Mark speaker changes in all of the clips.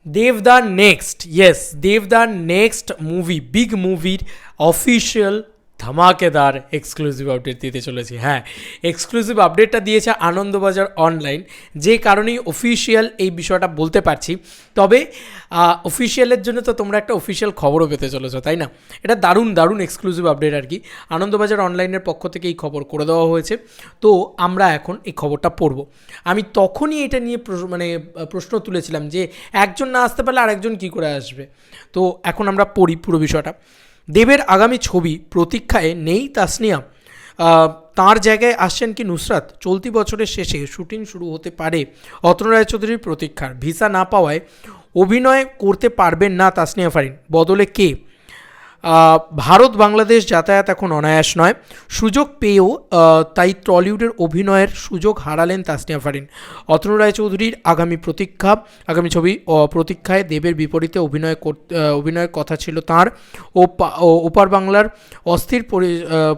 Speaker 1: দেবদা next, yes, দেবদা next movie, big মুভির অফিসিয়াল ধামাকেদার এক্সক্লুসিভ আপডেট দিতে চলেছি। হ্যাঁ, এক্সক্লুসিভ আপডেটটা দিয়েছে আনন্দবাজার অনলাইন, যে কারণেই অফিসিয়াল এই বিষয়টা বলতে পারছি। তবে অফিসিয়ালের জন্য তো তোমরা একটা অফিসিয়াল খবরও পেতে চলেছো, তাই না? এটা দারুণ দারুণ এক্সক্লুসিভ আপডেট আর কি। আনন্দবাজার অনলাইনের পক্ষ থেকে এই খবর করে দেওয়া হয়েছে। তো আমরা এখন এই খবরটা পড়ব। আমি তখনই এটা নিয়ে প্রশ্ন তুলেছিলাম যে একজন না আসতে পারলে আরেকজন কী করে আসবে। তো এখন আমরা পড়ি পুরো বিষয়টা। দেবের আগামী ছবি প্রতীক্ষায় নেই তাসনিয়া, তাঁর জায়গায় আসছেন কি নুসরাত? চলতি বছরের শেষে শুটিং শুরু হতে পারে অতনু রায়চৌধুরীর প্রতীক্ষার। ভিসা না পাওয়ায় অভিনয় করতে পারবেন না তাসনিয়া ফারিন, বদলে কে? ভারত বাংলাদেশ যাতায়াত এখন অনায়াস নয়, সুযোগ পেয়েও তাই টলিউডের অভিনয়ের সুযোগ হারালেন তাসনিয়া ফারিন। অতনু রায়চৌধুরীর আগামী ছবি প্রতীক্ষায় দেবের বিপরীতে অভিনয়ের কথা ছিল তাঁর। ওপার বাংলার অস্থির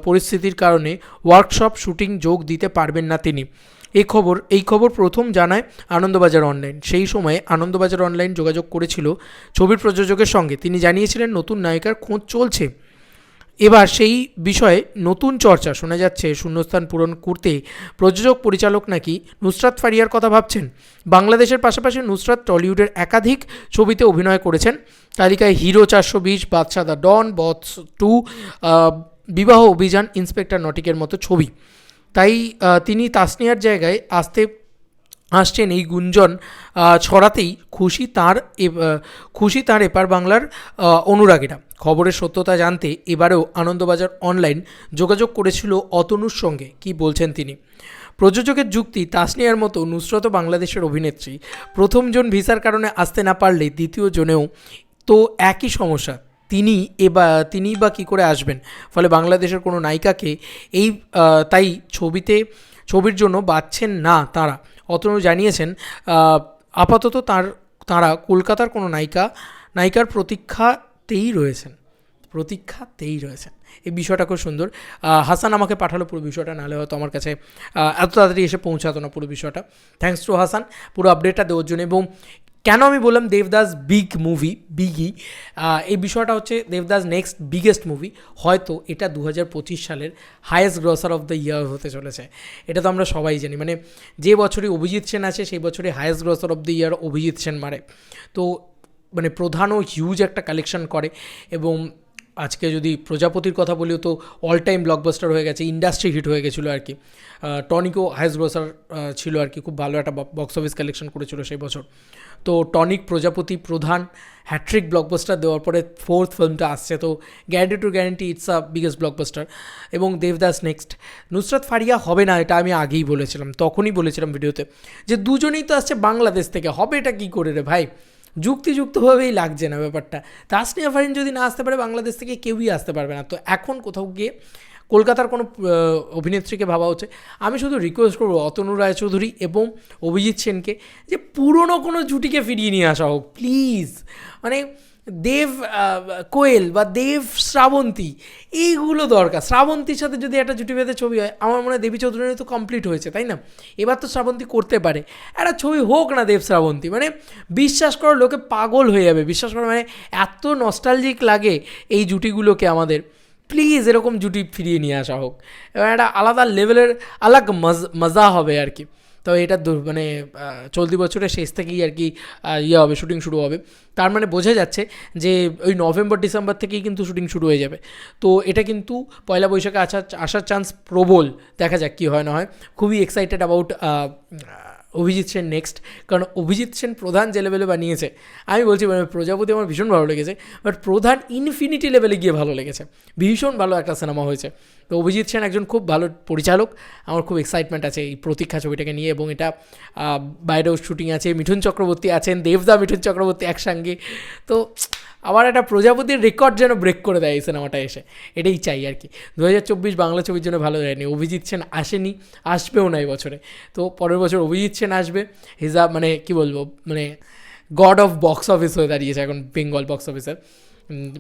Speaker 1: পরিস্থিতির কারণে ওয়ার্কশপ শুটিং যোগ দিতে পারবেন না তিনি। এই খবর প্রথম জানায় আনন্দবাজার অনলাইন। সেই সময়ে আনন্দবাজার অনলাইন যোগাযোগ করেছিল ছবির প্রযোজকের সঙ্গে। তিনি জানিয়েছিলেন নতুন নায়িকার খোঁজ চলছে। এবার সেই বিষয়ে নতুন চর্চা শোনা যাচ্ছে। শূন্যস্থান পূরণ করতে প্রযোজক পরিচালক নাকি নুসরাত ফারিয়ার কথা ভাবছেন। বাংলাদেশের পাশাপাশি নুসরাত টলিউডের একাধিক ছবিতে অভিনয় করেছেন। তালিকায় হিরো 420, বাদশা দ্য ডন, বস 2, বিবাহ অভিযান, ইন্সপেক্টর নটিকের মতো ছবি। তাই তিনি তাসনিয়ার জায়গায় আসছেন এই গুঞ্জন ছড়াতেই খুশি তাঁর এপার বাংলার অনুরাগীরা। খবরের সত্যতা জানতে এবারেও আনন্দবাজার অনলাইন যোগাযোগ করেছিল অতনুর সঙ্গে। কি বলছেন তিনি? প্রযোজকের যুক্তি, তাসনিয়ার মতো নুসরত বাংলাদেশের অভিনেত্রী, প্রথমজন ভিসার কারণে আসতে না পারলে দ্বিতীয় জনেও তো একই সমস্যা, তিনি বা কী করে আসবেন? ফলে বাংলাদেশের কোনো নায়িকাকে তাই ছবির জন্য বাছছেন না তাঁরা। অতনু জানিয়েছেন আপাতত তাঁরা কলকাতার কোনো নায়িকার প্রতীক্ষাতেই রয়েছেন। এই বিষয়টা খুব সুন্দর। হাসান আমাকে পাঠালো পুরো বিষয়টা, নাহলে হয়তো আমার কাছে এত তাড়াতাড়ি এসে পৌঁছাতো না পুরো বিষয়টা। থ্যাঙ্কস টু হাসান পুরো আপডেটটা দেওয়ার জন্য। এবং কেন আমি বললাম দেবদাস বিগি, এই বিষয়টা হচ্ছে দেবদাস নেক্সট বিগেস্ট মুভি। হয়তো এটা 2025 সালের highest grosser of the year হতে চলেছে। এটা তো আমরা সবাই জানি, মানে যে বছরই অভিজিৎ সেন আছে সেই বছরই highest grosser of the year Abhijit Sen মারে। তো মানে প্রধানও হিউজ একটা কালেকশন করে। এবং আজকে যদি প্রজাপতির কথা বলিও তো অল টাইম ব্লকবাস্টার হয়ে গেছে, ইন্ডাস্ট্রি হিট হয়ে গেছিলো আর কি। টনিকও হাইস্ট গ্রসার ছিল আর কি, খুব ভালো একটা বক্স অফিস কালেকশন করেছিল সেই বছর। তো টনিক, প্রজাপতি, প্রধান হ্যাট্রিক ব্লকবাস্টার দেওয়ার পরে ফোর্থ ফিল্মটা আসছে, তো guarantee it's a biggest blockbuster. এবং দেবদাস নেক্সট। নুসরাত ফারিয়া হবে না, এটা আমি আগেই বলেছিলাম, তখনই বলেছিলাম ভিডিওতে, যে দুজনেই তো আসছে বাংলাদেশ থেকে, হবে এটা কী করে রে ভাই? যুক্তিযুক্তভাবেই লাগছে না ব্যাপারটা। তাসনিয়া ফারিন যদি না আসতে পারে বাংলাদেশ থেকে, কেউই আসতে পারবে না। তো এখন কোথাও গিয়ে কলকাতার কোনো অভিনেত্রীকে ভাবা হচ্ছে। আমি শুধু রিকোয়েস্ট করবো অতনু রায়চৌধুরী এবং অভিজিৎ সেনকে যে পুরনো কোনো জুটিকে ফিরিয়ে নিয়ে আসা হোক প্লিজ। মানে দেব কোয়েল বা দেব শ্রাবন্তী, এইগুলো দরকার। শ্রাবন্তীর সাথে যদি একটা জুটি বেঁধে ছবি হয়, আমার মনে হয় দেবী চৌধুরী তো কমপ্লিট হয়েছে, তাই না? এবার তো শ্রাবন্তী করতে পারে একটা ছবি, হোক না দেব শ্রাবন্তী। মানে বিশ্বাস করো লোকে পাগল হয়ে যাবে, বিশ্বাস করো, মানে এত নস্টালজিক লাগে এই জুটিগুলোকে আমাদের। প্লিজ এরকম জুটি ফিরিয়ে নিয়ে আসা হোক, এবার একটা আলাদা লেভেলের মজা হবে আর কি। তো এটা মানে চলতি বছরের শেষ থেকেই আর কি হবে, শুটিং শুরু হবে। তার মানে বোঝা যাচ্ছে যে ওই নভেম্বর ডিসেম্বর থেকেই কিন্তু শুটিং শুরু হয়ে যাবে। তো এটা কিন্তু পয়লা বৈশাখে আসার চান্স প্রবল। দেখা যাক কী হয় না হয়। খুবই excited about Abhijit Sen next, কারণ অভিজিৎ সেন প্রধান যে লেভেলে বানিয়েছে, আমি বলছি মানে প্রজাপতি আমার ভীষণ ভালো লেগেছে, বাট প্রধান ইনফিনিটি লেভেলে গিয়ে ভালো লেগেছে, ভীষণ ভালো একটা সিনেমা হয়েছে। তো অভিজিৎ সেন একজন খুব ভালো পরিচালক, আমার খুব এক্সাইটমেন্ট আছে এই প্রতীক্ষা ছবিটাকে নিয়ে। এবং এটা বাইরেও শুটিং আছে, মিঠুন চক্রবর্তী আছেন, মিঠুন চক্রবর্তী একসঙ্গে। তো আবার একটা প্রজাপতির রেকর্ড যেন ব্রেক করে দেয় এই সিনেমাটা এসে, এটাই চাই আর কি। 2024 বাংলা ছবির জন্য ভালো যায়নি, অভিজিৎ সেন আসেনি, আসবেও না এই বছরে। তো পরের বছর অভিজিৎ সেন আসবে। হিসাব মানে কি বলবো, মানে গড অফ বক্স অফিস হয়ে দাঁড়িয়েছে এখন বেঙ্গল বক্স অফিসের।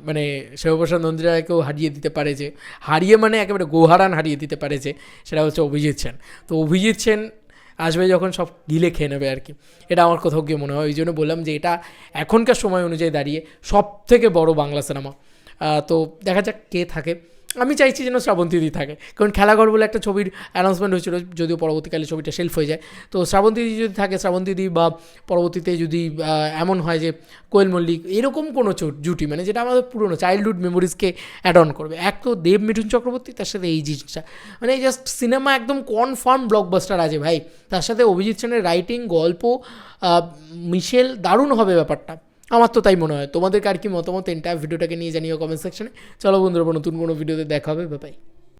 Speaker 1: মানে শিবপ্রসাদ নন্দীরায়কেও হারিয়ে দিতে পারে, যে হারিয়ে মানে একেবারে গোহারান হারিয়ে দিতে পারে, যে সেটা হচ্ছে অভিজিৎ সেন। তো অভিজিৎ সেন আসবে যখন সব গিলে খেয়ে নেবে আর কি, এটা আমার কোথাও গিয়ে মনে হয়। ওই জন্য বললাম যে এটা এখনকার সময় অনুযায়ী দাঁড়িয়ে সব থেকে বড় বাংলা সিনেমা। তো দেখা যাক কে থাকে। আমি চাইছি যেন শ্রাবন্তীদি থাকে, কারণ খেলাঘর বলে একটা ছবির অ্যানাউন্সমেন্ট হয়েছিল, যদিও পরবর্তীকালে ছবিটা শেলফ হয়ে যায়। তো শ্রাবন্তীদি যদি থাকে, শ্রাবন্তীদি বা পরবর্তীতে যদি এমন হয় যে কোয়েল মল্লিক, এরকম কোনো জুটি মানে যেটা আমাদের পুরনো চাইল্ডহুড মেমোরিজকে অ্যাড অন করবে। এক তো দেব মিঠুন চক্রবর্তী, তার সাথে এই জিনিসটা মানে জাস্ট সিনেমা একদম কনফার্ম ব্লকবাস্টার আছে ভাই। তার সাথে অভিজিৎ সেনের রাইটিং, গল্প, মিশেল, দারুণ হবে ব্যাপারটা। আমার তো তাই মনে হয়। তোমাদের কার কি মতামত এন্টায়ার ভিডিওটাকে নিয়ে জানিও কমেন্ট সেকশনে। চলো বন্ধুরা, নতুন কোনো ভিডিওতে দেখা হবে, বাই বাই।